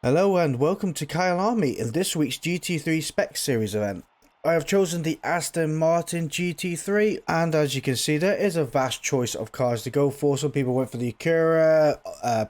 Hello and welcome to Kyle Army in this week's GT3 Spec Series event. I have chosen the Aston Martin GT3, and as you can see there is a vast choice of cars to go for. Some people went for the Acura,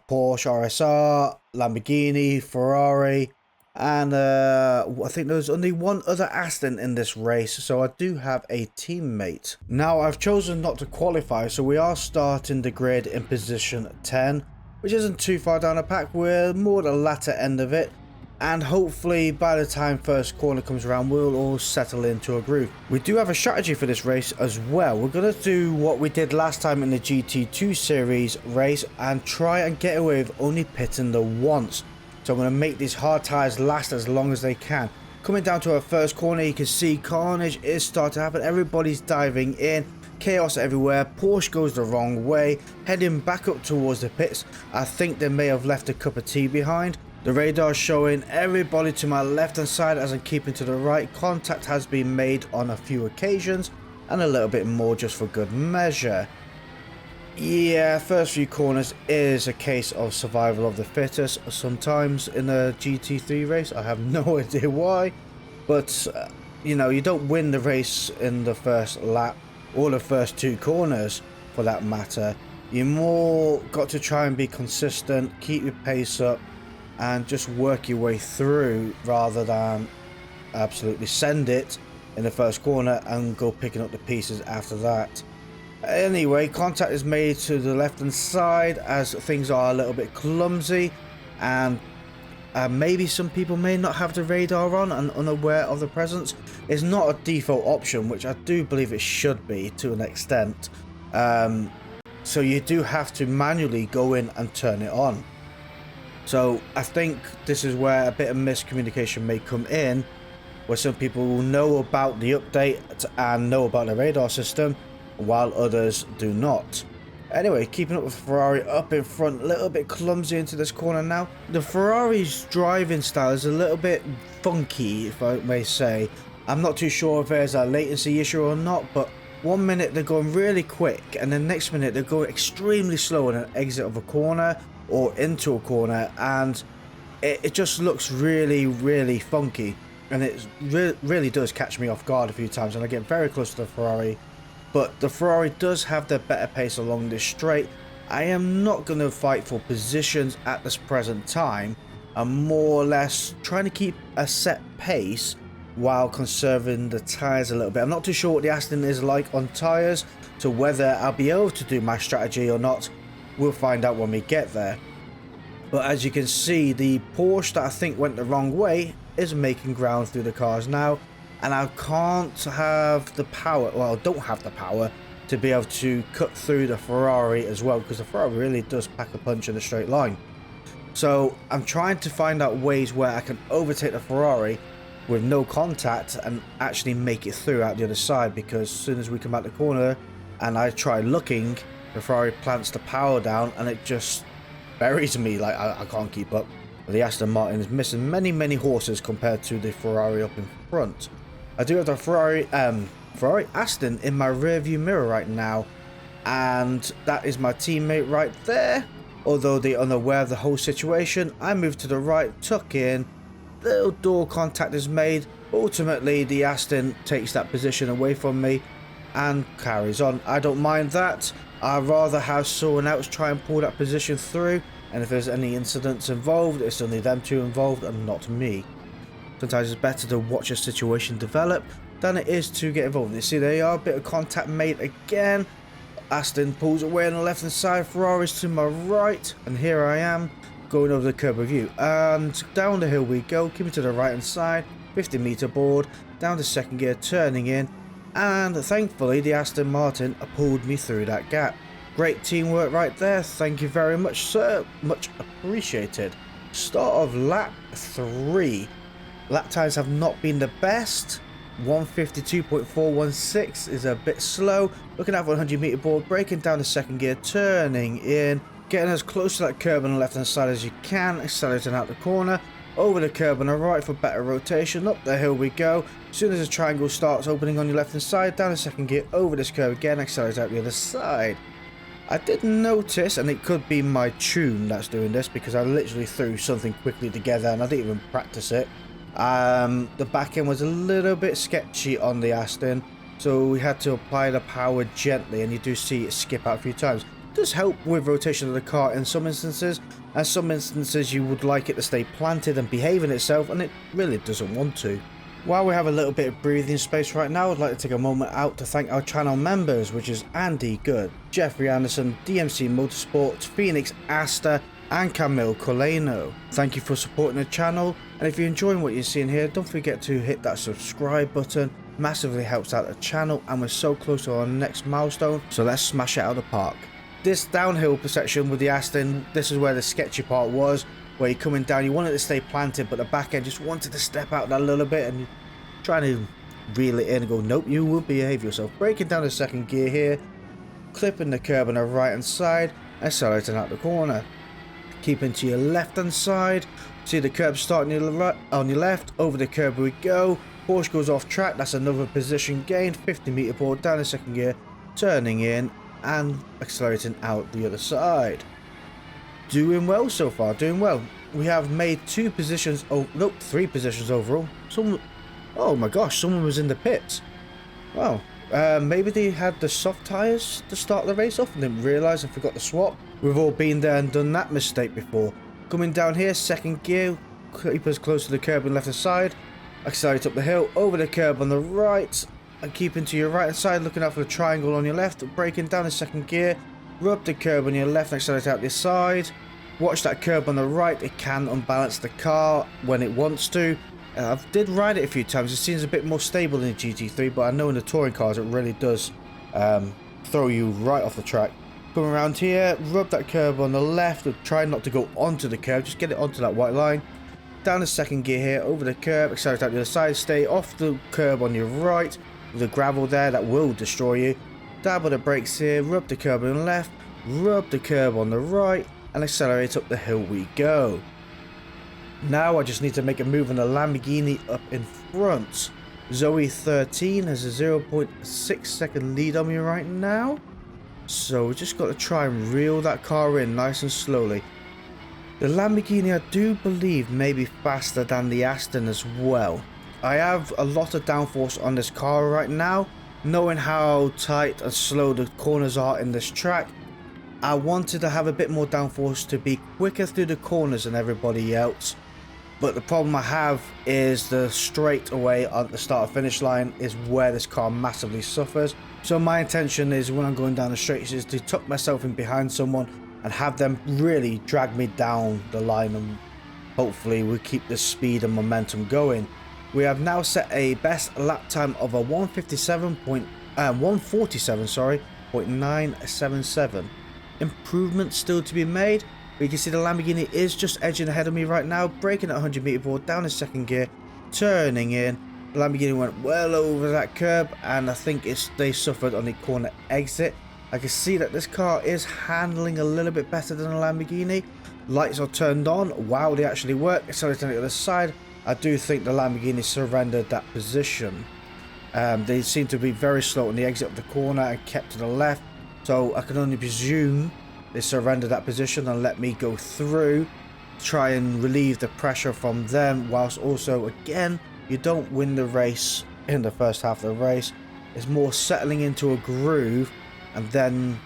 Porsche RSR, Lamborghini, Ferrari, and I think there's only one other Aston in this race, so I do have a teammate. Now I've chosen not to qualify, so we are starting the grid in position 10. Which isn't too far down the pack. We're more the latter end of it, and hopefully by the time first corner comes around we'll all settle into a groove. We do have a strategy for this race as well. We're going to do what we did last time in the GT2 series race and try and get away with only pitting the once. So I'm going to make these hard tyres last as long as they can. Coming down to our first corner, you can see carnage is starting to happen. Everybody's diving in. Chaos everywhere. Porsche goes the wrong way, heading back up towards the pits. I think they may have left a cup of tea behind. The radar showing everybody to my left hand side as I'm keeping to the right. Contact has been made on a few occasions and a little bit more just for good measure. Yeah, first few corners is a case of survival of the fittest sometimes in a GT3 race. I have no idea why, but you know, you don't win the race in the first lap or the first two corners for that matter. You more got to try and be consistent, keep your pace up and just work your way through rather than absolutely send it in the first corner and go picking up the pieces after that. Anyway, contact is made to the left hand side as things are a little bit clumsy, and maybe some people may not have the radar on and unaware of the presence. It's not a default option, which I do believe it should be to an extent. So you do have to manually go in and turn it on. So I think this is where a bit of miscommunication may come in, where some people will know about the update and know about the radar system, while others do not. Anyway, keeping up with Ferrari up in front, a little bit clumsy into this corner now. The Ferrari's driving style is a little bit funky, if I may say. I'm not too sure if there's a latency issue or not, but one minute they're going really quick and the next minute they're going extremely slow in an exit of a corner or into a corner, and it just looks really funky, and it really does catch me off guard a few times, and I get very close to the Ferrari. But the Ferrari does have the better pace along this straight. I am not going to fight for positions at this present time. I'm more or less trying to keep a set pace while conserving the tyres a little bit. I'm not too sure what the Aston is like on tyres, so whether I'll be able to do my strategy or not, we'll find out when we get there. But as you can see, the Porsche that I think went the wrong way is making ground through the cars now. And I can't have the power, well, I don't have the power to be able to cut through the Ferrari as well, because the Ferrari really does pack a punch in a straight line. So I'm trying to find out ways where I can overtake the Ferrari with no contact and actually make it through out the other side, because as soon as we come out the corner and I try looking, the Ferrari plants the power down and it just buries me. Like I can't keep up. The Aston Martin is missing many horses compared to the Ferrari up in front. I do have the Ferrari Aston in my rear view mirror right now, and that is my teammate right there. Although they're unaware of the whole situation, I move to the right, tuck in, little door contact is made. Ultimately the Aston takes that position away from me and carries on. I don't mind that. I'd rather have someone else try and pull that position through, and if there's any incidents involved, it's only them two involved and not me. Sometimes it's better to watch a situation develop than it is to get involved. You see, there are a bit of contact made again. Aston pulls away on the left hand side, Ferrari's to my right, and here I am going over the curb with you. And down the hill we go, keeping to the right hand side, 50-meter board, down to second gear, turning in, and thankfully the Aston Martin pulled me through that gap. Great teamwork right there, thank you very much sir, much appreciated. Start of lap 3. Lap times have not been the best. 152.416 is a bit slow. Looking at 100-meter board, breaking down the second gear, turning in, getting as close to that curb on the left hand side as you can, accelerating out the corner, over the curb on the right for better rotation, up the hill we go. As soon as the triangle starts opening on your left hand side, down the second gear, over this curb again, accelerate out the other side. I did notice, and it could be my tune that's doing this, because I literally threw something quickly together and I didn't even practice it. The back end was a little bit sketchy on the Aston, so we had to apply the power gently, and you do see it skip out a few times. It does help with rotation of the car in some instances, and some instances you would like it to stay planted and behaving itself, and it really doesn't want to. While we have a little bit of breathing space right now, I'd like to take a moment out to thank our channel members, which is Andy Good, Jeffrey Anderson, DMC Motorsport, Phoenix Asta, and Camille Coleno. Thank you for supporting the channel, and if you're enjoying what you're seeing here, don't forget to hit that subscribe button. Massively helps out the channel, and we're so close to our next milestone, so let's smash it out of the park. This downhill section with the Aston, this is where the sketchy part was, where you're coming down, you wanted to stay planted, but the back end just wanted to step out that little bit, and you're trying to reel it in and go, nope, you will behave yourself. Breaking down the second gear here, clipping the curb on the right hand side, accelerating out the corner. Keeping to your left hand side, see the curb starting on your left, over the curb we go. Porsche goes off track, that's another position gain, 50-meter board down the second gear, turning in and accelerating out the other side. Doing well so far, doing well. We have made 2 positions, oh nope, 3 positions overall. Oh my gosh, someone was in the pits. Well, maybe they had the soft tyres to start the race off and didn't realise and forgot to swap. We've all been there and done that mistake before. Coming down here, second gear, keep us close to the curb on the left side. Accelerate up the hill, over the curb on the right, and keeping to your right hand side, looking out for the triangle on your left. Braking down the second gear, rub the curb on your left and accelerate out this side. Watch that curb on the right, it can unbalance the car when it wants to. I did ride it a few times, it seems a bit more stable in the GT3, but I know in the touring cars it really does throw you right off the track. Come around here, rub that curb on the left, try not to go onto the curb, just get it onto that white line. Down the second gear here, over the curb, accelerate out the other side, stay off the curb on your right, with the gravel there that will destroy you. Dabble the brakes here, rub the curb on the left, rub the curb on the right, and accelerate up the hill we go. Now I just need to make a move on the Lamborghini up in front. Zoe 13 has a 0.6 second lead on me right now. So we just got to try and reel that car in nice and slowly. The Lamborghini, I do believe, may be faster than the Aston as well. I have a lot of downforce on this car right now. Knowing how tight and slow the corners are in this track, I wanted to have a bit more downforce to be quicker through the corners than everybody else. But the problem I have is the straightaway at the start of finish line is where this car massively suffers. So my intention is when I'm going down the straights is to tuck myself in behind someone and have them really drag me down the line, and hopefully we keep the speed and momentum going. We have now set a best lap time of a 147.977. Improvements still to be made. But you can see the Lamborghini is just edging ahead of me right now, braking at 100-meter board down in second gear, turning in. The Lamborghini went well over that curb, and I think they suffered on the corner exit. I can see that this car is handling a little bit better than the Lamborghini. Lights are turned on. Wow, they actually work. Accelerating to the other side. I do think the Lamborghini surrendered that position. They seem to be very slow on the exit of the corner and kept to the left. So I can only presume they surrendered that position and let me go through, try and relieve the pressure from them, whilst also, again, you don't win the race in the first half of the race. It's more settling into a groove and then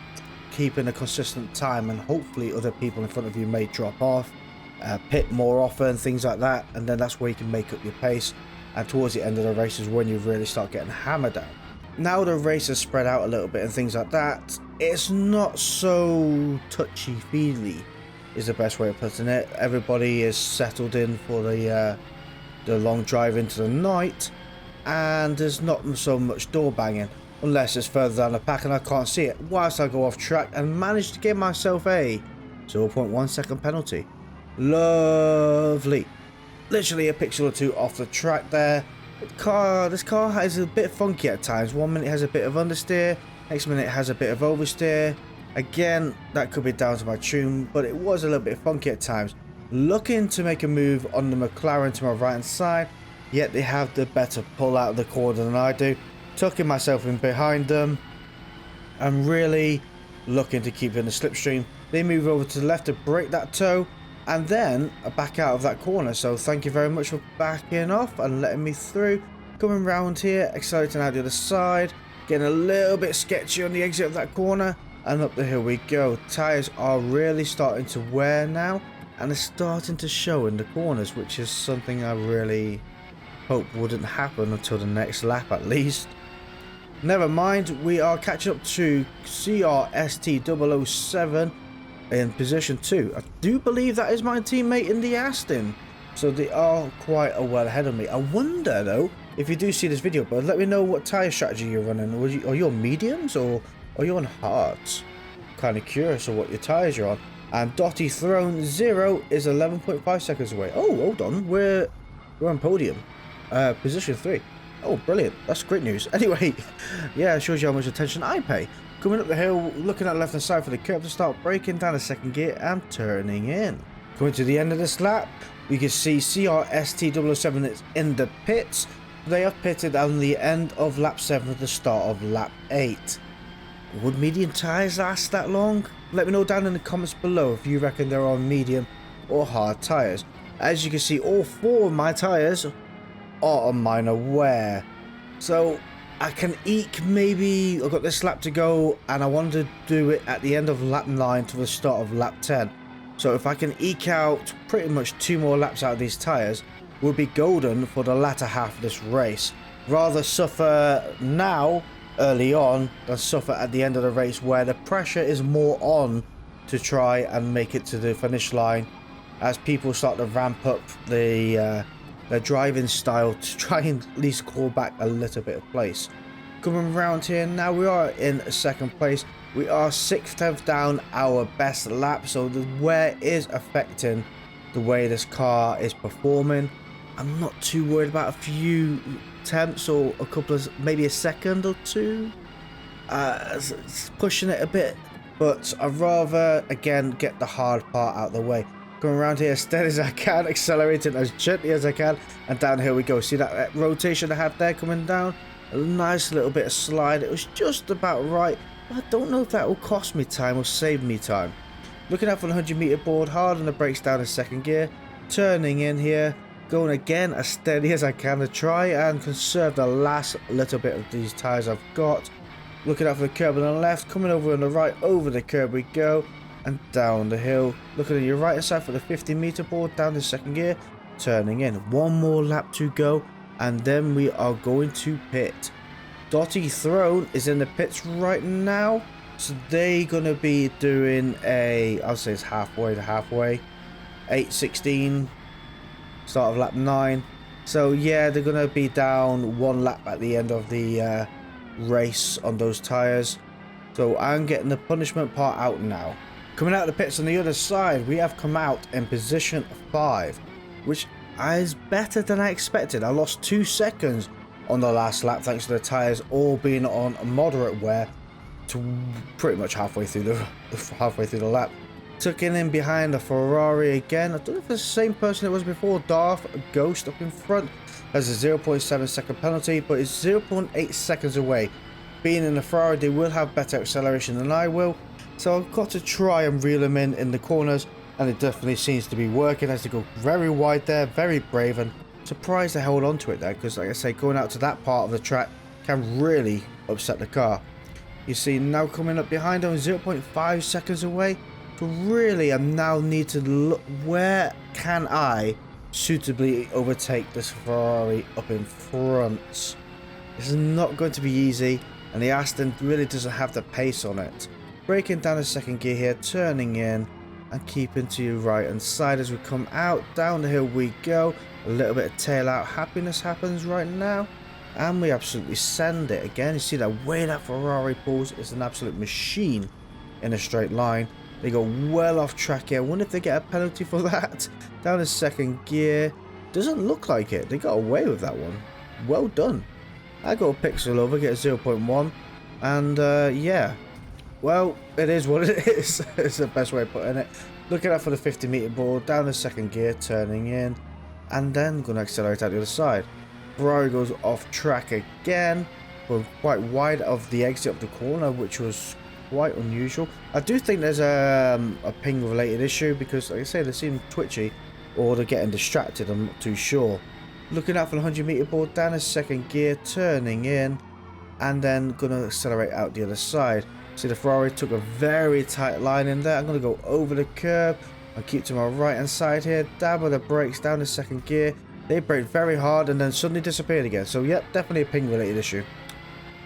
keeping a consistent time, and hopefully other people in front of you may drop off, pit more often, things like that, and then that's where you can make up your pace. And towards the end of the race is when you really start getting hammered out. Now the race has spread out a little bit and things like that, it's not so touchy-feely is the best way of putting it. Everybody is settled in for the long drive into the night, and there's not so much door banging unless it's further down the pack and I can't see it, whilst I go off track and manage to give myself a 0.1 second penalty. Lovely. Literally a pixel or two off the track there. This car is a bit funky at times. 1 minute it has a bit of understeer, next minute it has a bit of oversteer. Again, that could be down to my tune, but it was a little bit funky at times. Looking to make a move on the McLaren to my right hand side, yet they have the better pull out of the corner than I do. Tucking myself in behind them and really looking to keep in the slipstream. They move over to the left to break that toe, and then back out of that corner. So thank you very much for backing off and letting me through. Coming round here, accelerating out the other side, getting a little bit sketchy on the exit of that corner, and up the hill we go. Tyres are really starting to wear now, and they're starting to show in the corners, which is something I really hope wouldn't happen until the next lap at least. Never mind, we are catching up to CRST007 in position 2. I do believe that is my teammate in the Aston, so they are quite a well ahead of me. I wonder though, if you do see this video, but let me know what tyre strategy you're running. Are you on mediums or are you on hards? Kind of curious of what your tyres you're on. And Dotty Throne 0 is 11.5 seconds away. Oh, hold on, we're on podium, position 3. Oh, brilliant. That's great news. Anyway, yeah, it shows you how much attention I pay. Coming up the hill, looking at the left hand side for the curve to start braking down the second gear and turning in. Coming to the end of this lap, you can see CRST007 is in the pits. They have pitted on the end of lap 7 at the start of lap 8. Would medium tyres last that long? Let me know down in the comments below if you reckon they're on medium or hard tyres. As you can see, all 4 of my tyres are on minor wear, so I can eke maybe. I've got this lap to go and I want to do it at the end of lap 9 to the start of lap 10, so if I can eke out pretty much 2 more laps out of these tyres, will be golden for the latter half of this race. Rather suffer now early on than suffer at the end of the race, where the pressure is more on to try and make it to the finish line as people start to ramp up their driving style to try and at least call back a little bit of place. Coming around here now, we are in second place. We are 6/10 down our best lap, so the wear is affecting the way this car is performing. I'm not too worried about a few tenths or a couple of, maybe a second or two. It's pushing it a bit, but I'd rather again get the hard part out of the way. Going around here as steady as I can, accelerating as gently as I can, and down here we go. See that rotation I had there coming down? A nice little bit of slide. It was just about right. I don't know if that will cost me time or save me time. Looking out for the 100-meter board, hard on the brakes down in second gear, turning in here, going again as steady as I can to try and conserve the last little bit of these tyres I've got. Looking out for the curb on the left, coming over on the right, over the curb we go, and down the hill. Looking at your right hand side for the 50-meter board, down the second gear, turning in. 1 more lap to go, and then we are going to pit. Dotty Throne is in the pits right now, so they're gonna be doing a, I'll say it's halfway to halfway, 8:16, start of lap 9. So yeah, they're gonna be down 1 lap at the end of the race on those tires. So I'm getting the punishment part out now. Coming out of the pits on the other side, we have come out in position 5, which is better than I expected. I lost 2 seconds on the last lap thanks to the tyres all being on moderate wear to pretty much halfway through the lap. Tucking in behind a Ferrari again. I don't know if it's the same person it was before. Darth Ghost up in front has a 0.7 second penalty, but it's 0.8 seconds away. Being in the Ferrari, they will have better acceleration than I will, so I've got to try and reel them in the corners, and it definitely seems to be working as they go very wide there. Very brave, and surprised they held on to it there, because like I say, going out to that part of the track can really upset the car. You see now coming up behind them, 0.5 seconds away. So really I now need to look, where can I suitably overtake this Ferrari up in front? This is not going to be easy, and the Aston really doesn't have the pace on it. Braking down the second gear here, turning in and keeping to your right hand side as we come out. Down the hill we go. A little bit of tail out happiness happens right now, and we absolutely send it again. You see that way that Ferrari pulls is an absolute machine in a straight line. They go well off track here. I wonder if they get a penalty for that. Down the second gear. Doesn't look like it. They got away with that one. Well done. I got a pixel over, get a 0.1. And yeah. Well, it is what it is. It's the best way of putting it. Looking out for the 50-meter board. Down the second gear, turning in. And then going to accelerate out the other side. Ferrari goes off track again. We're quite wide of the exit of the corner, which was quite unusual. I do think there's a ping related issue because, like I say, they seem twitchy or they're getting distracted. I'm not too sure. Looking out for the 100-meter board down in second gear, turning in, and then gonna accelerate out the other side. See, the Ferrari took a very tight line in there. I'm gonna go over the curb and keep to my right hand side here. Dab of the brakes down in second gear. They braked very hard and then suddenly disappeared again. So yep, definitely a ping related issue.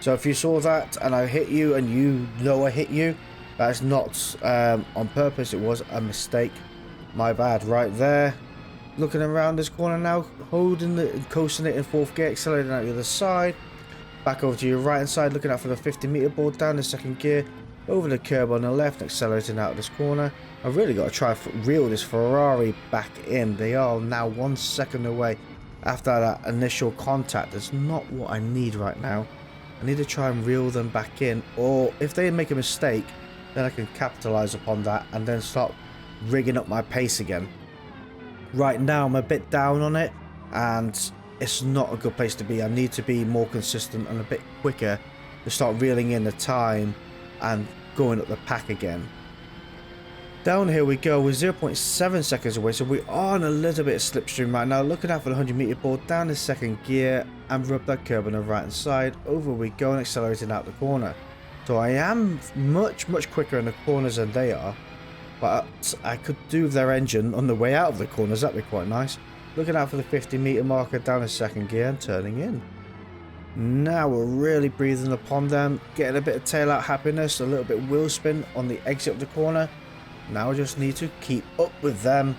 So if you saw that and I hit you and you know I hit you, that's not on purpose. It was a mistake. My bad. Right there. Looking around this corner now, holding the coasting it in fourth gear, accelerating out the other side. Back over to your right hand side, looking out for the 50-meter board down in second gear. Over the curb on the left, accelerating out of this corner. I've really got to try to reel this Ferrari back in. They are now 1 second away after that initial contact. That's not what I need right now. I need to try and reel them back in, or if they make a mistake, then I can capitalize upon that and then start rigging up my pace again. Right now I'm a bit down on it and it's not a good place to be. I need to be more consistent and a bit quicker to start reeling in the time and going up the pack again. Down here we go, we're 0.7 seconds away, so we are on a little bit of slipstream right now. Looking out for the 100-meter board down in second gear and rub that curb on the right hand side. Over we go and accelerating out the corner. So I am much quicker in the corners than they are, but I could do their engine on the way out of the corners. That'd be quite nice. Looking out for the 50-meter marker down in second gear and turning in. Now we're really breathing upon them, getting a bit of tail out happiness, a little bit wheel spin on the exit of the corner. Now I just need to keep up with them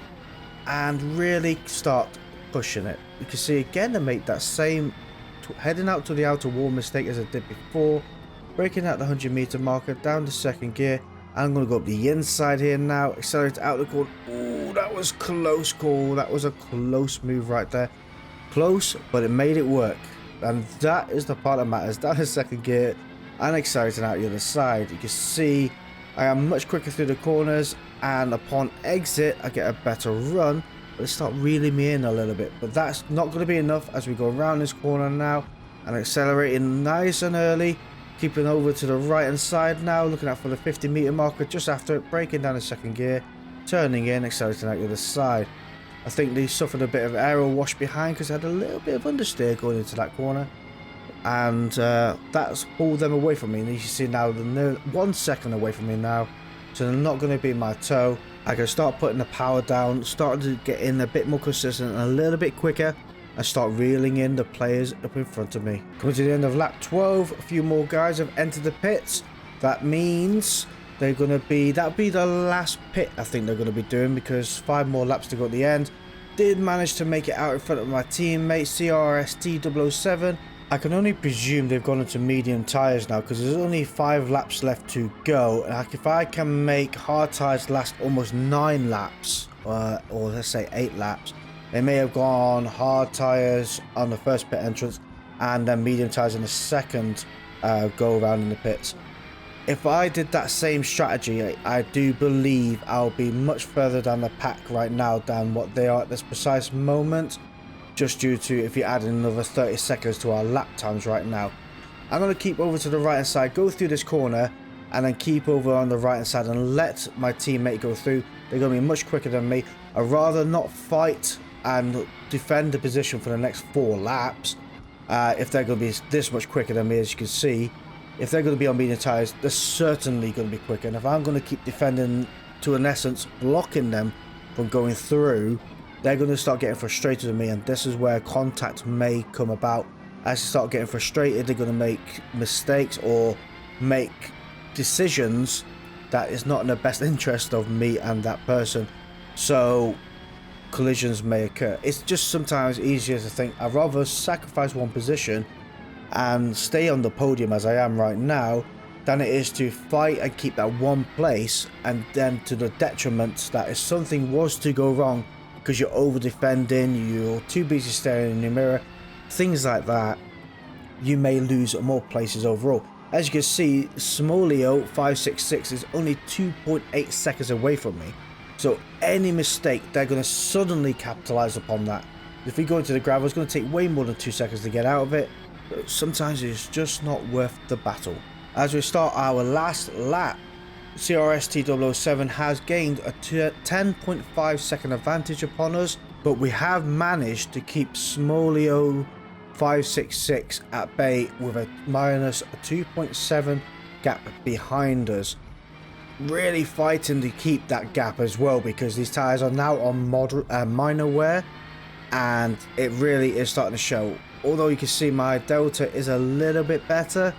and really start pushing it. You can see again, I make that same heading out to the outer wall mistake as I did before. Breaking out the 100-meter marker down to second gear. I'm going to go up the inside here now, accelerate out the corner. Ooh, that was close call. That was a close move right there. Close, but it made it work. And that is the part that matters. Down in second gear and accelerating out the other side. You can see I am much quicker through the corners, and upon exit I get a better run, but they start reeling me in a little bit. But that's not going to be enough as we go around this corner now and accelerating nice and early. Keeping over to the right hand side now, looking out for the 50-meter marker just after it, breaking down in second gear, turning in, accelerating out the other side. I think they suffered a bit of aero wash behind because I had a little bit of understeer going into that corner, and that's pulled them away from me. And you can see now they're 1 second away from me now, so they're not going to be in my toe. I can start putting the power down, starting to get in a bit more consistent and a little bit quicker, and start reeling in the players up in front of me. Coming to the end of lap 12, a few more guys have entered the pits. That means they're going to be, that'll be the last pit I think they're going to be doing, because 5 more laps to go at the end. Did manage to make it out in front of my teammate CRST007. I can only presume they've gone into medium tyres now, because there's only 5 laps left to go. And if I can make hard tyres last almost 9 laps, or let's say 8 laps, they may have gone hard tyres on the first pit entrance and then medium tyres in the second go around in the pits. If I did that same strategy, I do believe I'll be much further down the pack right now than what they are at this precise moment, just due to if you add another 30 seconds to our lap times right now. I'm going to keep over to the right hand side, go through this corner, and then keep over on the right hand side and let my teammate go through. They're going to be much quicker than me. I'd rather not fight and defend the position for the next 4 laps if they're going to be this much quicker than me. As you can see, if they're going to be on medium tyres, they're certainly going to be quicker, and if I'm going to keep defending, to in essence blocking them from going through, they're going to start getting frustrated with me, and this is where contact may come about. As they start getting frustrated, they're going to make mistakes or make decisions that is not in the best interest of me and that person, so collisions may occur. It's just sometimes easier to think I'd rather sacrifice one position and stay on the podium as I am right now than it is to fight and keep that one place, and then to the detriment that if something was to go wrong because you're over defending, you're too busy staring in your mirror, things like that, you may lose more places overall. As you can see, Smolio 566 is only 2.8 seconds away from me. So any mistake, they're going to suddenly capitalize upon that. If we go into the gravel, it's going to take way more than 2 seconds to get out of it. But sometimes it's just not worth the battle. As we start our last lap, CRST007 has gained a 10.5 second advantage upon us, but we have managed to keep Smolio 566 at bay with a minus 2.7 gap behind us. Really fighting to keep that gap as well, because these tyres are now on minor wear, and it really is starting to show. Although you can see my delta is a little bit better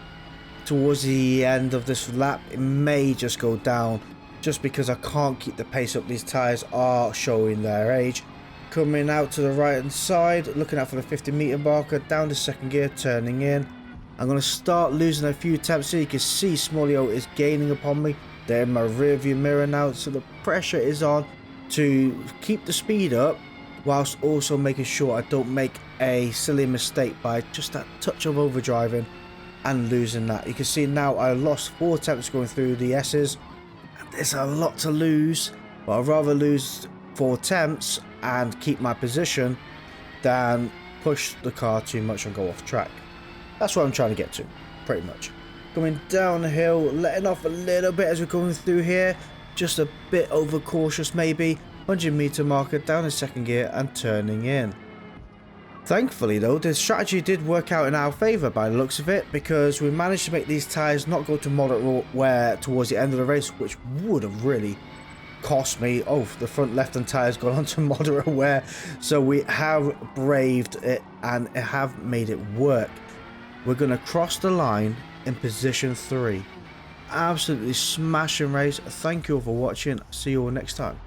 towards the end of this lap, it may just go down just because I can't keep the pace up. These tyres are showing their age. Coming out to the right hand side, looking out for the 50-meter marker, down to second gear, turning in. I'm going to start losing a few temps. So you can see Smolio is gaining upon me. They're in my rear view mirror now, so the pressure is on to keep the speed up whilst also making sure I don't make a silly mistake by just that touch of overdriving and losing that. You can see now I lost 4 attempts going through the S's. There's a lot to lose, but I'd rather lose 4 attempts and keep my position than push the car too much and go off track. That's what I'm trying to get to, pretty much. Coming down the hill, letting off a little bit as we're going through here, just a bit overcautious maybe. 100-meter marker, down in second gear and turning in. Thankfully though, the strategy did work out in our favour by the looks of it, because we managed to make these tyres not go to moderate wear towards the end of the race, which would have really cost me. Oh, the front left hand tyre's gone on to moderate wear, so we have braved it and have made it work. We're going to cross the line in position 3. Absolutely smashing race. Thank you all for watching. See you all next time.